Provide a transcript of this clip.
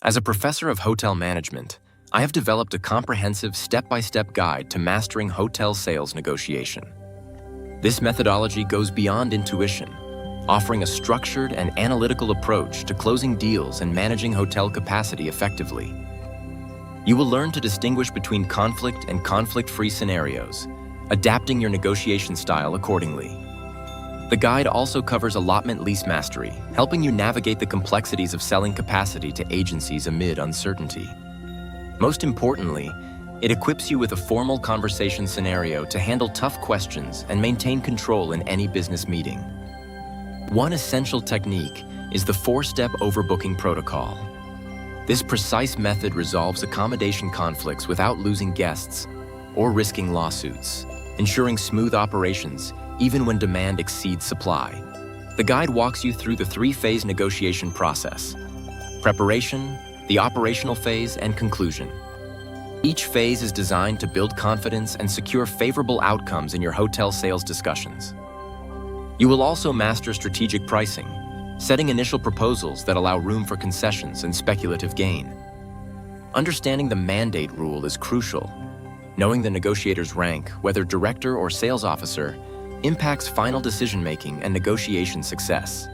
As a professor of hotel management, I have developed a comprehensive step-by-step guide to mastering hotel sales negotiation. This methodology goes beyond intuition, offering a structured and analytical approach to closing deals and managing hotel capacity effectively. You will learn to distinguish between conflict and conflict-free scenarios, adapting your negotiation style accordingly. The guide also covers allotment lease mastery, helping you navigate the complexities of selling capacity to agencies amid uncertainty. Most importantly, it equips you with a formal conversation scenario to handle tough questions and maintain control in any business meeting. One essential technique is the 4-step overbooking protocol. This precise method resolves accommodation conflicts without losing guests or risking lawsuits, ensuring smooth operations even when demand exceeds supply. The guide walks you through the 3-phase negotiation process: preparation, the operational phase, and conclusion. Each phase is designed to build confidence and secure favorable outcomes in your hotel sales discussions. You will also master strategic pricing, setting initial proposals that allow room for concessions and speculative gain. Understanding the mandate rule is crucial. Knowing the negotiator's rank, whether director or sales officer, impacts final decision-making and negotiation success.